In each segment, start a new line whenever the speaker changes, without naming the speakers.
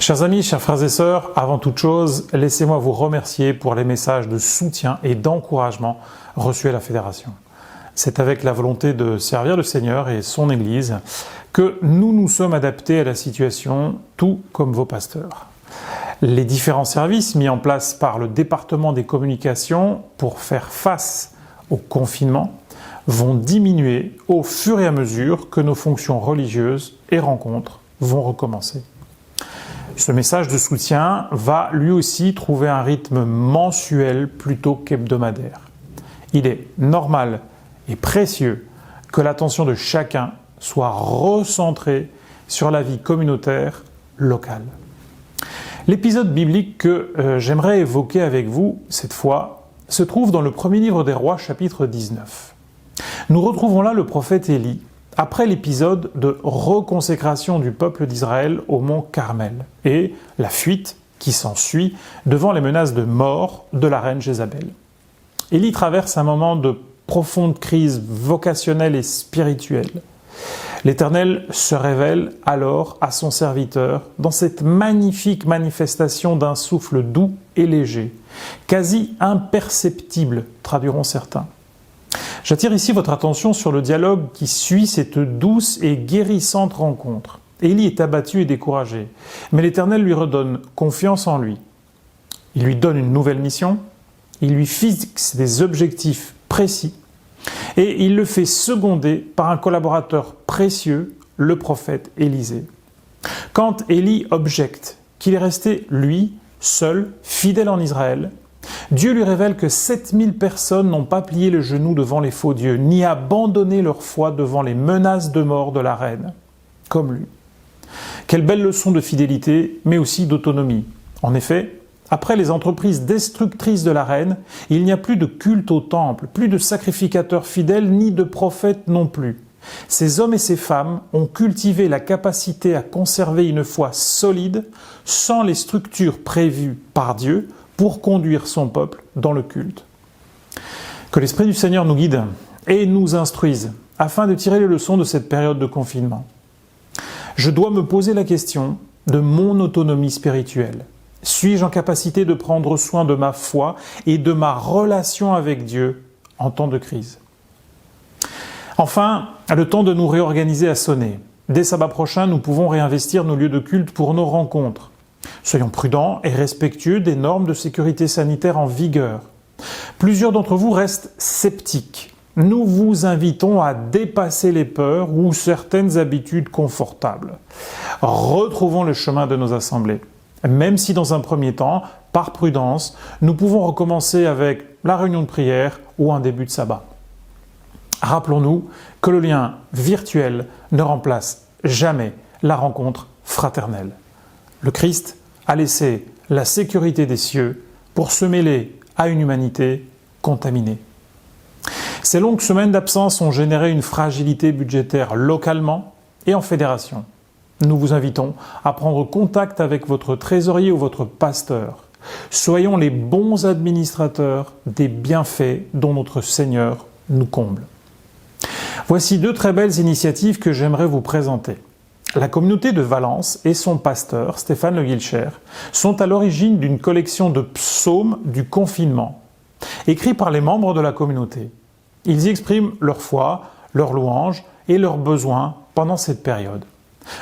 Chers amis, chers frères et sœurs, avant toute chose, laissez-moi vous remercier pour les messages de soutien et d'encouragement reçus à la Fédération. C'est avec la volonté de servir le Seigneur et son Église que nous nous sommes adaptés à la situation, tout comme vos pasteurs. Les différents services mis en place par le département des communications pour faire face au confinement vont diminuer au fur et à mesure que nos fonctions religieuses et rencontres vont recommencer. Ce message de soutien va lui aussi trouver un rythme mensuel plutôt qu'hebdomadaire. Il est normal et précieux que l'attention de chacun soit recentrée sur la vie communautaire locale. L'épisode biblique que j'aimerais évoquer avec vous cette fois se trouve dans le premier livre des Rois, chapitre 19. Nous retrouvons là le prophète Élie, après l'épisode de reconsécration du peuple d'Israël au mont Carmel et la fuite qui s'ensuit devant les menaces de mort de la reine Jézabel. Élie traverse un moment de profonde crise vocationnelle et spirituelle. L'Éternel se révèle alors à son serviteur dans cette magnifique manifestation d'un souffle doux et léger, quasi imperceptible, traduiront certains. J'attire ici votre attention sur le dialogue qui suit cette douce et guérissante rencontre. Élie est abattu et découragé, mais l'Éternel lui redonne confiance en lui. Il lui donne une nouvelle mission, il lui fixe des objectifs précis, et il le fait seconder par un collaborateur précieux, le prophète Élisée. Quand Élie objecte qu'il est resté, lui, seul, fidèle en Israël, Dieu lui révèle que 7000 personnes n'ont pas plié le genou devant les faux dieux, ni abandonné leur foi devant les menaces de mort de la reine, comme lui. Quelle belle leçon de fidélité, mais aussi d'autonomie. En effet, après les entreprises destructrices de la reine, il n'y a plus de culte au temple, plus de sacrificateurs fidèles, ni de prophètes non plus. Ces hommes et ces femmes ont cultivé la capacité à conserver une foi solide sans les structures prévues par Dieu pour conduire son peuple dans le culte. Que l'Esprit du Seigneur nous guide et nous instruise afin de tirer les leçons de cette période de confinement. Je dois me poser la question de mon autonomie spirituelle. Suis-je en capacité de prendre soin de ma foi et de ma relation avec Dieu en temps de crise? Enfin, le temps de nous réorganiser a sonné. Dès sabbat prochain, nous pouvons réinvestir nos lieux de culte pour nos rencontres. Soyons prudents et respectueux des normes de sécurité sanitaire en vigueur. Plusieurs d'entre vous restent sceptiques. Nous vous invitons à dépasser les peurs ou certaines habitudes confortables. Retrouvons le chemin de nos assemblées. Même si dans un premier temps, par prudence, nous pouvons recommencer avec la réunion de prière ou un début de sabbat. Rappelons-nous que le lien virtuel ne remplace jamais la rencontre fraternelle. Le Christ a laissé la sécurité des cieux pour se mêler à une humanité contaminée. Ces longues semaines d'absence ont généré une fragilité budgétaire localement et en fédération. Nous vous invitons à prendre contact avec votre trésorier ou votre pasteur. Soyons les bons administrateurs des bienfaits dont notre Seigneur nous comble. Voici deux très belles initiatives que j'aimerais vous présenter. La communauté de Valence et son pasteur, Stéphane Le Guilcher, sont à l'origine d'une collection de psaumes du confinement, écrits par les membres de la communauté. Ils y expriment leur foi, leurs louanges et leurs besoins pendant cette période.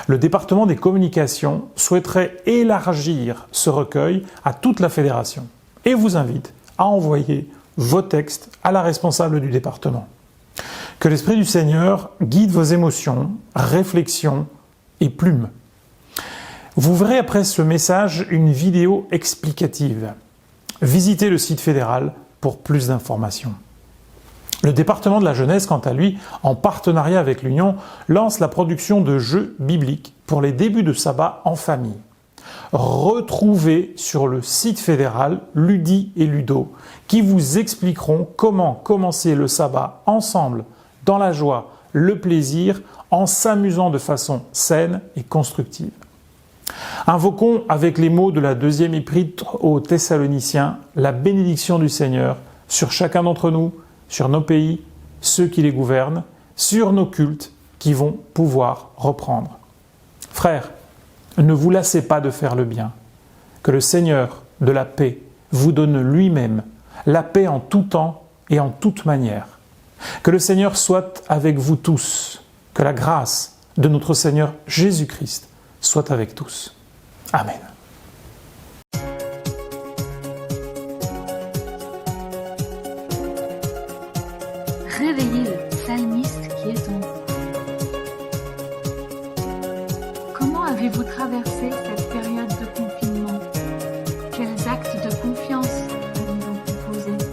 Le département des communications souhaiterait élargir ce recueil à toute la fédération et vous invite à envoyer vos textes à la responsable du département. Que l'Esprit du Seigneur guide vos émotions, réflexions et plumes. Vous verrez après ce message une vidéo explicative. Visitez le site fédéral pour plus d'informations. Le département de la jeunesse, quant à lui, en partenariat avec l'Union, lance la production de jeux bibliques pour les débuts de sabbat en famille. Retrouvez sur le site fédéral Ludi et Ludo qui vous expliqueront comment commencer le sabbat ensemble, dans la joie, le plaisir, en s'amusant de façon saine et constructive. Invoquons avec les mots de la deuxième épître aux Thessaloniciens la bénédiction du Seigneur sur chacun d'entre nous, sur nos pays, ceux qui les gouvernent, sur nos cultes qui vont pouvoir reprendre. Frères, Ne vous lassez pas de faire le bien. Que le Seigneur de la paix vous donne lui-même la paix en tout temps et en toute manière. Que le Seigneur soit avec vous tous. Que la grâce de notre Seigneur Jésus-Christ soit avec tous. Amen.
Réveillez le psalmiste qui est en vous. Comment avez-vous traversé cette période de confinement? Quels actes de confiance avez-vous posés?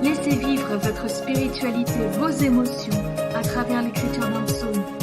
Laissez vivre votre spiritualité, vos émotions à travers l'écriture d'un psaume.